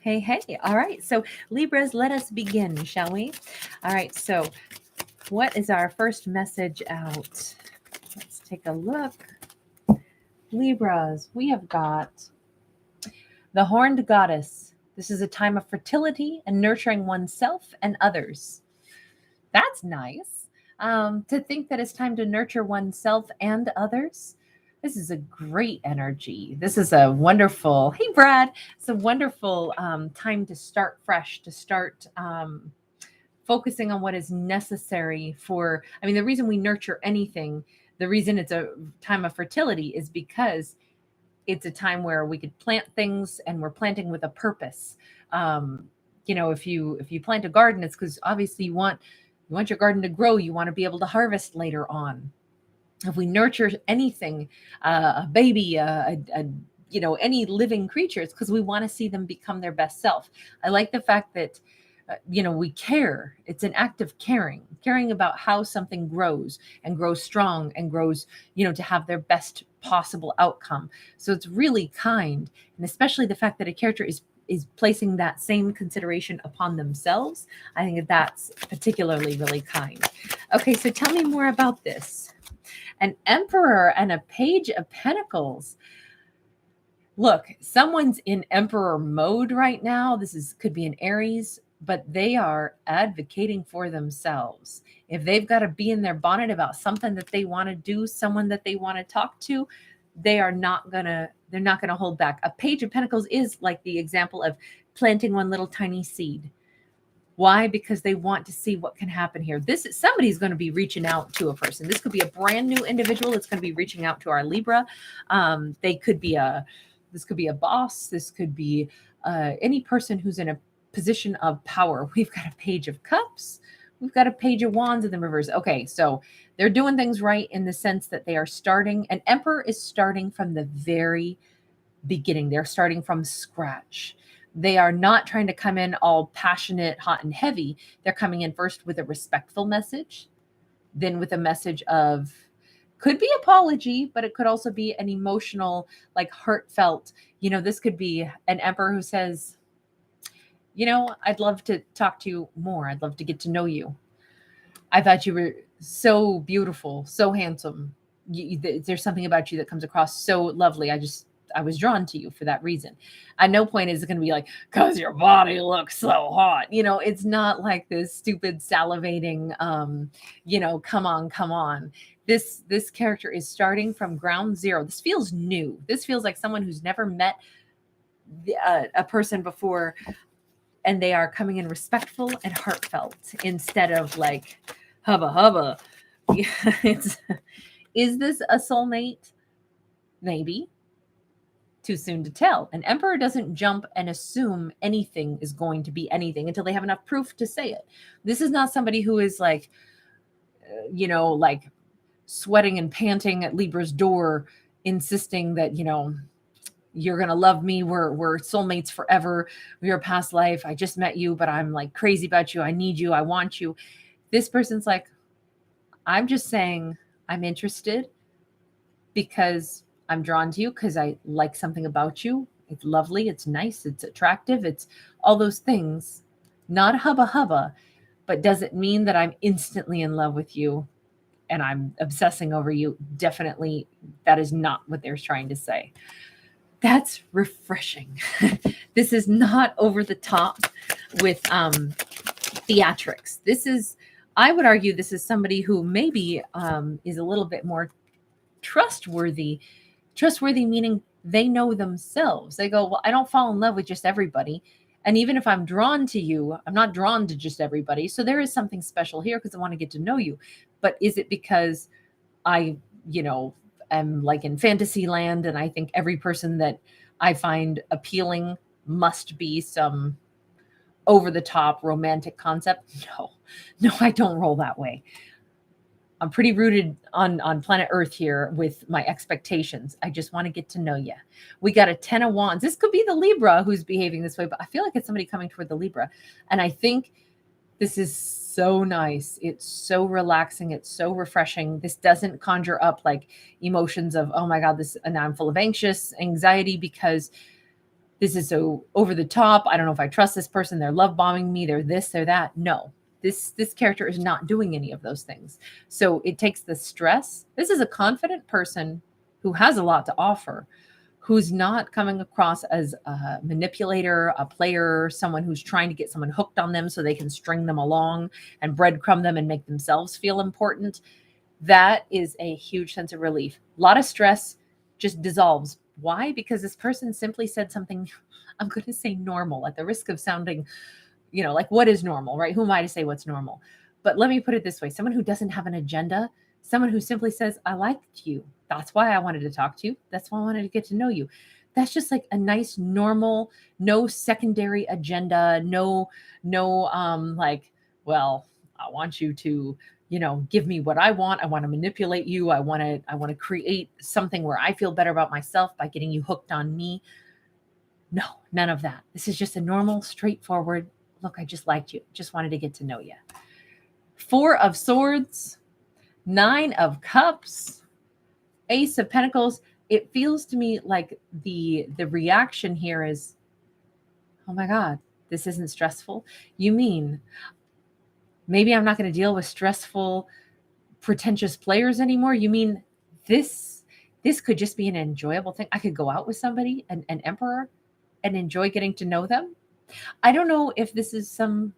Hey, hey. All right. So, Libras, let us begin, shall we? All right. So, what is our first message out? Let's take a look. Libras, we have got the horned goddess. This is a time of fertility and nurturing oneself and others. That's nice. To think that it's time to nurture oneself and others. This is a great energy. This is a wonderful, hey, Brad, it's a wonderful time to start fresh, to start focusing on what is necessary for. I mean, the reason we nurture anything, the reason it's a time of fertility is because it's a time where we could plant things and we're planting with a purpose. If you plant a garden, it's because obviously you want your garden to grow. You want to be able to harvest later on. If we nurture anything, a baby, any living creature, it's because we want to see them become their best self. I like the fact that we care. It's an act of caring about how something grows and grows strong and grows, to have their best possible outcome. So it's really kind, and especially the fact that a character is placing that same consideration upon themselves. I think that's particularly really kind. Okay, so tell me more about this. An emperor and a page of pentacles. Look, someone's in emperor mode right now. Could be an Aries, but they are advocating for themselves. If they've got to be in their bonnet about something that they want to do, someone that they want to talk to, they're not gonna hold back. A page of pentacles is like the example of planting one little tiny seed. Why? Because they want to see what can happen here. Somebody's going to be reaching out to a person. This could be a brand new individual that's going to be reaching out to our Libra. This could be a boss. This could be any person who's in a position of power. We've got a page of cups. We've got a page of wands in the reverse. Okay, so they're doing things right in the sense that they are starting. An emperor is starting from the very beginning. They're starting from scratch. They are not trying to come in all passionate, hot, and heavy. They're coming in first with a respectful message, then with a message of, could be apology, but it could also be an emotional, like heartfelt, this could be an emperor who says, I'd love to talk to you more. I'd love to get to know you. I thought you were so beautiful, so handsome. There's something about you that comes across so lovely. I was drawn to you for that reason. At no point is it going to be like, because your body looks so hot. It's not like this stupid salivating, come on. This character is starting from ground zero. This feels new. This feels like someone who's never met a person before, and they are coming in respectful and heartfelt instead of like hubba. Is this a soulmate? Maybe. Too soon to tell. An emperor doesn't jump and assume anything is going to be anything until they have enough proof to say it. This is not somebody who is like, like sweating and panting at Libra's door, insisting that, you're going to love me. We're soulmates forever. We're a past life. I just met you, but I'm like crazy about you. I need you. I want you. This person's like, I'm just saying I'm interested because I'm drawn to you, because I like something about you. It's lovely. It's nice. It's attractive. It's all those things. Not hubba, but does it mean that I'm instantly in love with you and I'm obsessing over you? Definitely, that is not what they're trying to say. That's refreshing. This is not over the top with theatrics. I would argue this is somebody who maybe is a little bit more trustworthy. Trustworthy meaning they know themselves. They go, well, I don't fall in love with just everybody. And even if I'm drawn to you, I'm not drawn to just everybody. So there is something special here because I want to get to know you. But is it because I, am like in fantasy land and I think every person that I find appealing must be some over the top romantic concept? No, I don't roll that way. I'm pretty rooted on planet Earth here with my expectations. I just want to get to know you. We got a 10 of wands. This could be the Libra who's behaving this way, but I feel like it's somebody coming toward the Libra. And I think this is so nice. It's so relaxing. It's so refreshing. This doesn't conjure up like emotions of, oh my God, and now I'm full of anxiety, because This is so over the top. I don't know if I trust this person. They're love bombing me. They're this, they're that. No, this character is not doing any of those things. So it takes the stress. This is a confident person who has a lot to offer, who's not coming across as a manipulator, a player, someone who's trying to get someone hooked on them so they can string them along and breadcrumb them and make themselves feel important. That is a huge sense of relief. A lot of stress just dissolves. Why? Because this person simply said something, I'm going to say normal at the risk of sounding, like what is normal, right? Who am I to say what's normal? But let me put it this way, someone who doesn't have an agenda, someone who simply says, I liked you. That's why I wanted to talk to you. That's why I wanted to get to know you. That's just like a nice, normal, no secondary agenda, like, well, I want you to give me what I want. I want to manipulate you. I want to create something where I feel better about myself by getting you hooked on me. No, none of that. This is just a normal, straightforward, look, I just liked you. Just wanted to get to know you. 4 of Swords, 9 of Cups, Ace of Pentacles. It feels to me like the reaction here is, oh my God, this isn't stressful. You mean maybe I'm not going to deal with stressful, pretentious players anymore? You mean this could just be an enjoyable thing? I could go out with somebody, an emperor, and enjoy getting to know them? I don't know if this is some,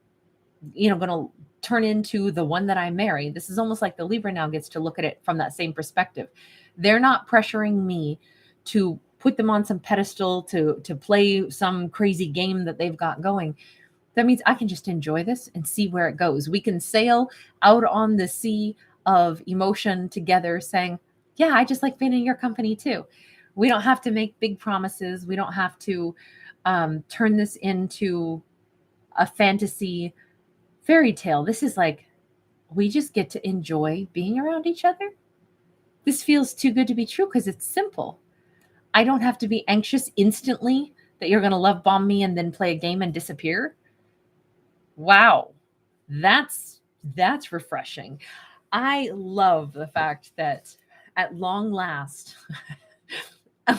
going to turn into the one that I marry. This is almost like the Libra now gets to look at it from that same perspective. They're not pressuring me to put them on some pedestal to play some crazy game that they've got going. That means I can just enjoy this and see where it goes. We can sail out on the sea of emotion together saying, yeah, I just like being in your company too. We don't have to make big promises. We don't have to turn this into a fantasy fairy tale. This is like, we just get to enjoy being around each other. This feels too good to be true because it's simple. I don't have to be anxious instantly that you're going to love bomb me and then play a game and disappear. Wow. That's refreshing. I love the fact that at long last,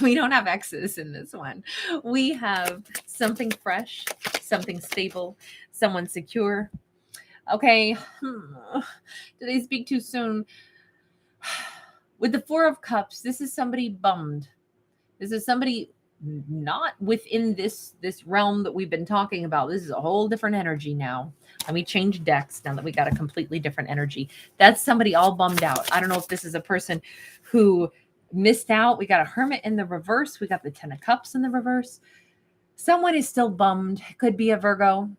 we don't have X's in this one. We have something fresh, something stable, someone secure. Okay. Did I speak too soon? With the 4 of Cups, this is somebody bummed. This is somebody not within this realm that we've been talking about. This is a whole different energy now. Let me change decks now that we got a completely different energy. That's somebody all bummed out. I don't know if this is a person who missed out. We got a Hermit in the reverse. We got the 10 of Cups in the reverse. Someone is still bummed. It could be a Virgo,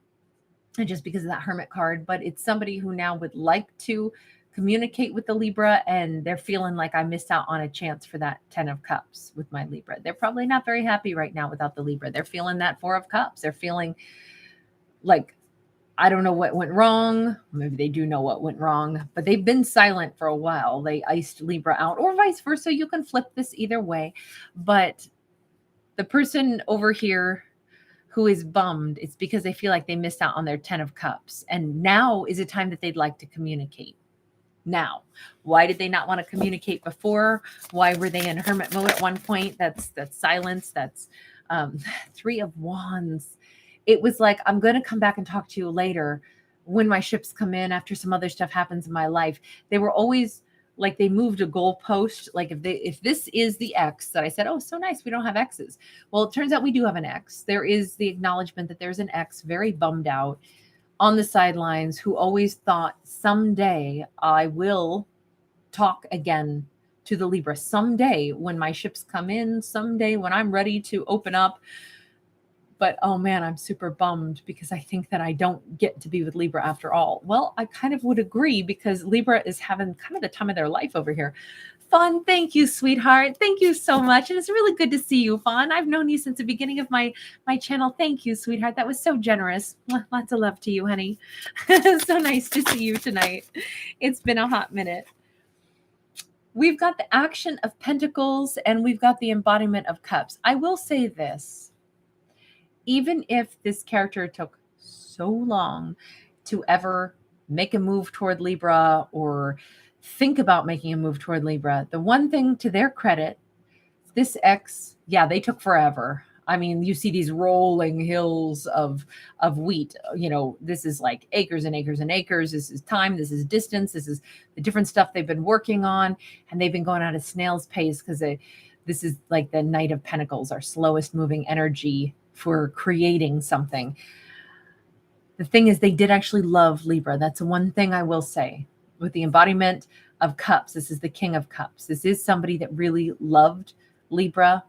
and just because of that Hermit card, but it's somebody who now would like to communicate with the Libra, and they're feeling like I missed out on a chance for that 10 of Cups with my Libra. They're probably not very happy right now without the Libra. They're feeling that 4 of Cups. They're feeling like, I don't know what went wrong. Maybe they do know what went wrong, but they've been silent for a while. They iced Libra out, or vice versa. You can flip this either way. But the person over here who is bummed, it's because they feel like they missed out on their 10 of Cups. And now is a time that they'd like to communicate. Now, why did they not want to communicate before? Why were they in hermit mode at one point? That's silence. That's 3 of Wands. It was like, I'm going to come back and talk to you later when my ships come in after some other stuff happens in my life. They were always like, they moved a goalpost. Like if this is the X that I said, oh, so nice, we don't have X's. Well, it turns out we do have an X. There is the acknowledgement that there's an X, very bummed out on the sidelines, who always thought someday I will talk again to the Libra. Someday when my ships come in, someday when I'm ready to open up. But oh man, I'm super bummed because I think that I don't get to be with Libra after all. Well, I kind of would agree because Libra is having kind of the time of their life over here. Fawn, thank you, sweetheart. Thank you so much. And it's really good to see you, Fawn. I've known you since the beginning of my channel. Thank you, sweetheart. That was so generous. Lots of love to you, honey. So nice to see you tonight. It's been a hot minute. We've got the Action of Pentacles and we've got the Embodiment of Cups. I will say this. Even if this character took so long to ever make a move toward Libra or think about making a move toward Libra, the one thing to their credit, this X, yeah, they took forever. I mean, you see these rolling hills of wheat. This is like acres and acres and acres. This is time. This is distance. This is the different stuff they've been working on, and they've been going at a snail's pace because this is like the Knight of Pentacles, our slowest moving energy for creating something. The thing is, they did actually love Libra. That's one thing I will say. With the embodiment of Cups, this is the King of Cups. This is somebody that really loved Libra,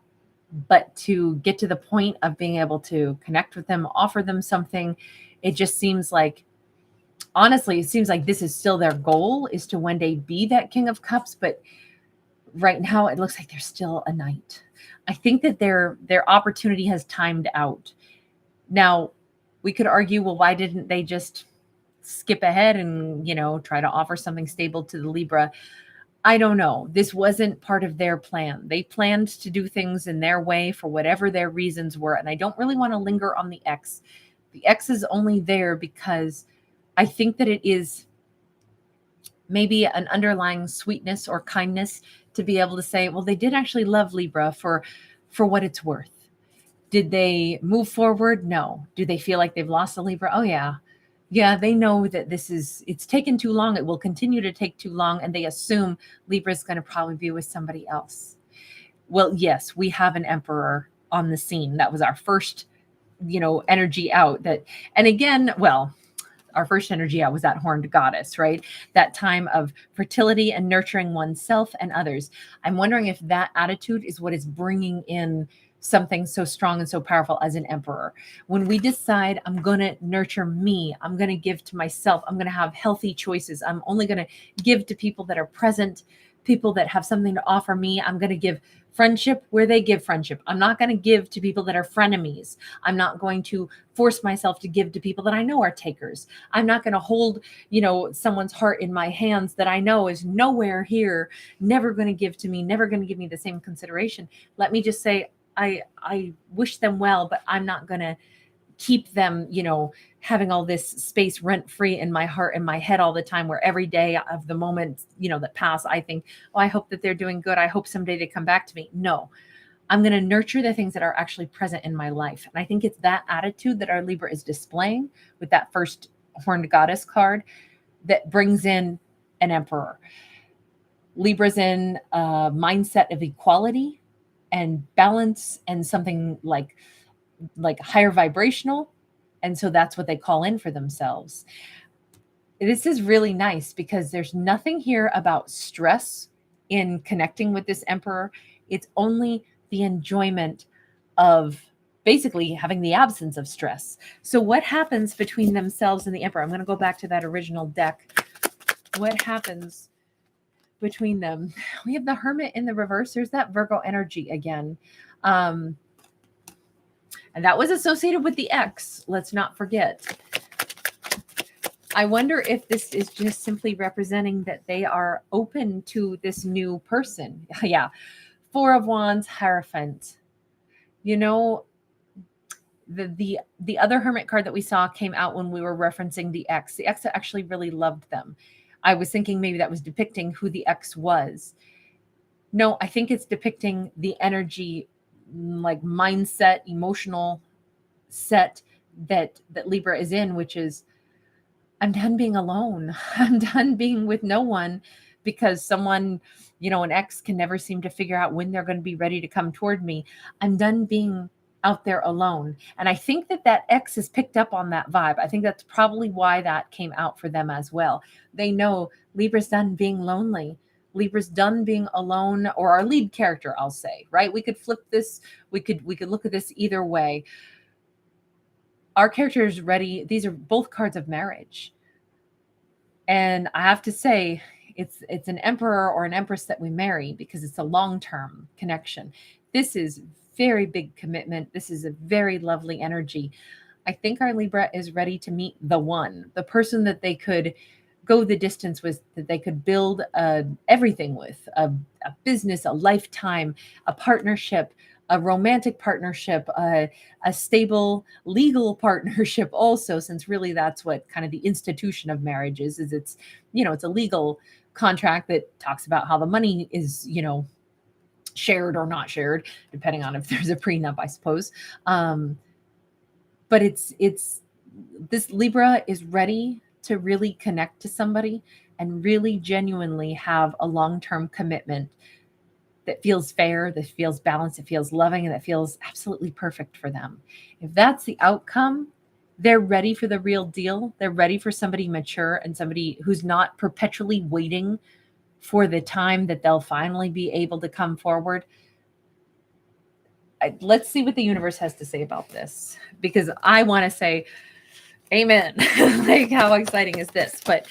but to get to the point of being able to connect with them, offer them something, it just seems like, honestly, it seems like this is still their goal, is to one day be that King of Cups. But right now it looks like they're still a Knight. I think that their opportunity has timed out. Now, we could argue, well, why didn't they just skip ahead and, try to offer something stable to the Libra? I don't know. This wasn't part of their plan. They planned to do things in their way for whatever their reasons were. And I don't really want to linger on the X. The X is only there because I think that it is maybe an underlying sweetness or kindness to be able to say, well, they did actually love Libra for what it's worth. Did they move forward? No. Do they feel like they've lost a Libra? Oh, yeah. Yeah, they know that it's taken too long. It will continue to take too long. And they assume Libra is going to probably be with somebody else. Well, yes, we have an Emperor on the scene. That was our first, energy out. And again, well, our first energy out was that horned goddess, right? That time of fertility and nurturing oneself and others. I'm wondering if that attitude is what is bringing in something so strong and so powerful as an Emperor. When we decide, I'm going to nurture me, I'm going to give to myself, I'm going to have healthy choices, I'm only going to give to people that are present, people that have something to offer me, I'm going to give friendship where they give friendship. I'm not going to give to people that are frenemies. I'm not going to force myself to give to people that I know are takers. I'm not going to hold, someone's heart in my hands that I know is nowhere here, never going to give to me, never going to give me the same consideration. Let me just say, I wish them well, but I'm not going to keep them, having all this space rent free in my heart and my head all the time, where every day of the moment, that pass, I think, oh, I hope that they're doing good. I hope someday they come back to me. No, I'm going to nurture the things that are actually present in my life. And I think it's that attitude that our Libra is displaying with that first horned goddess card that brings in an Emperor. Libra's in a mindset of equality and balance and something like higher vibrational. And so that's what they call in for themselves. This is really nice because there's nothing here about stress in connecting with this Emperor. It's only the enjoyment of basically having the absence of stress. So what happens between themselves and the Emperor? I'm going to go back to that original deck. What happens between them? We have the Hermit in the reverse. There's that Virgo energy again. And that was associated with the X. Let's not forget. I wonder if this is just simply representing that they are open to this new person. Yeah. Four of Wands, Hierophant. The other Hermit card that we saw came out when we were referencing the X. The X actually really loved them. I was thinking maybe that was depicting who the X was. No, I think it's depicting the energy, like mindset, emotional set that Libra is in, which is, I'm done being alone. I'm done being with no one because someone, an X can never seem to figure out when they're going to be ready to come toward me. I'm done being out there alone. And I think that X has picked up on that vibe. I think that's probably why that came out for them as well. They know Libra's done being lonely. Libra's done being alone, or our lead character, I'll say, right? We could flip this. We could look at this either way. Our character is ready. These are both cards of marriage. And I have to say, it's an Emperor or an Empress that we marry because it's a long-term connection. This is very big commitment. This is a very lovely energy. I think our Libra is ready to meet the one, the person that they could go the distance with, that they could build everything with, a business, a lifetime, a partnership, a romantic partnership, a stable legal partnership also, since really that's what kind of the institution of marriage is it's, it's a legal contract that talks about how the money is, shared or not shared, depending on if there's a prenup, I suppose. But it's this Libra is ready to really connect to somebody and really genuinely have a long-term commitment that feels fair, that feels balanced, that feels loving, and that feels absolutely perfect for them. If that's the outcome, they're ready for the real deal. They're ready for somebody mature and somebody who's not perpetually waiting for the time that they'll finally be able to come forward. Let's see what the universe has to say about this, because I want to say amen. Like, how exciting is this? But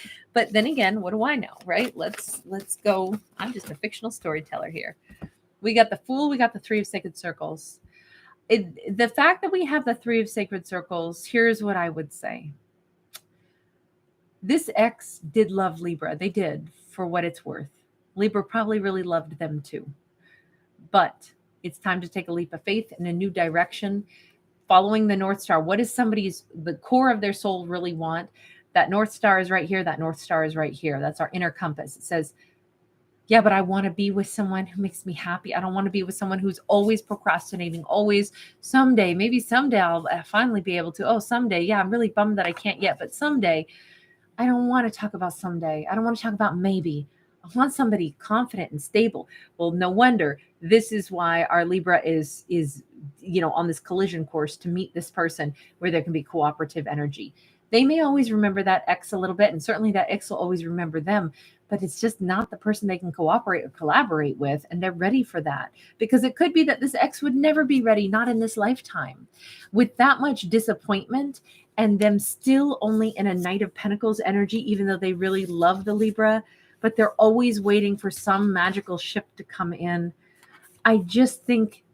then again, what do I know, right? Let's go. I'm just a fictional storyteller here. We got the Fool, we got the Three of Sacred Circles. The fact that we have the Three of Sacred Circles, here's what I would say. This ex did love Libra. They did, for what it's worth. Libra probably really loved them too. But it's time to take a leap of faith in a new direction, following the North Star. What does the core of their soul really want? That North Star is right here. That North Star is right here. That's our inner compass. It says, yeah, but I want to be with someone who makes me happy. I don't want to be with someone who's always procrastinating, always someday, maybe someday I'll finally be able to. Oh, someday. Yeah, I'm really bummed that I can't yet, but someday. I don't want to talk about someday. I don't want to talk about maybe. I want somebody confident and stable. Well, no wonder. This is why our Libra is on this collision course to meet this person where there can be cooperative energy. They may always remember that ex a little bit, and certainly that ex will always remember them, but it's just not the person they can cooperate or collaborate with, and they're ready for that. Because it could be that this ex would never be ready, not in this lifetime. With that much disappointment and them still only in a Knight of Pentacles energy, even though they really love the Libra, but they're always waiting for some magical ship to come in. I just think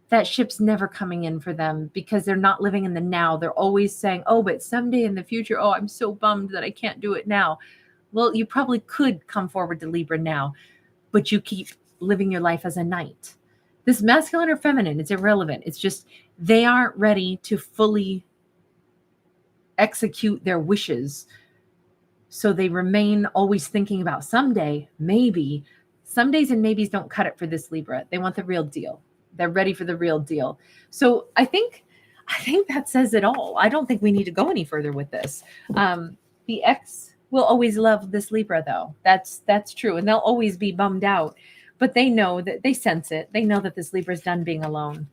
that ship's never coming in for them because they're not living in the now. They're always saying, oh, but someday in the future, oh, I'm so bummed that I can't do it now. Well, you probably could come forward to Libra now, but you keep living your life as a Knight. This masculine or feminine, it's irrelevant. It's just they aren't ready to fully execute their wishes. So they remain always thinking about someday, maybe. Some days and maybes don't cut it for this Libra. They want the real deal. They're ready for the real deal. So I think that says it all. I don't think we need to go any further with this. The ex will always love this Libra, though. That's true. And they'll always be bummed out. But they know that, they sense it. They know that this Libra's done being alone.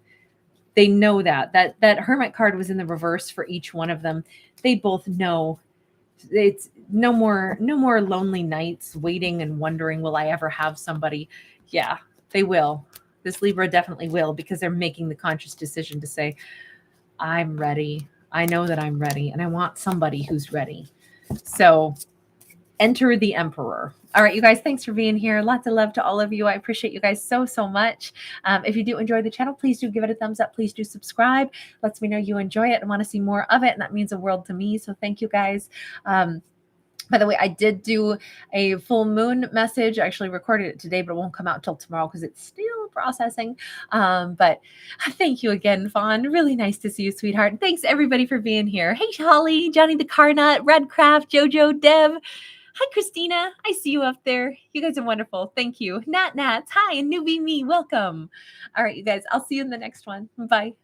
They know that Hermit card was in the reverse for each one of them. They both know it's no more lonely nights waiting and wondering, will I ever have somebody? Yeah, they will. This Libra definitely will, because they're making the conscious decision to say, I'm ready. I know that I'm ready, and I want somebody who's ready. So enter the Emperor. All right, you guys, thanks for being here. Lots of love to all of you. I appreciate you guys so much. If you do enjoy the channel, please do give it a thumbs up. Please do subscribe. Lets me know you enjoy it and want to see more of it, and that means the world to me. So thank you guys. By the way, I did do a full moon message. I actually recorded it today, but it won't come out till tomorrow because it's still processing. But thank you again, Fawn. Really nice to see you, sweetheart. Thanks, everybody, for being here. Hey, Holly, Johnny the Carnut, Redcraft, Jojo, Dev. Hi, Christina. I see you up there. You guys are wonderful. Thank you. Nats. Hi, and newbie me. Welcome. All right, you guys. I'll see you in the next one. Bye.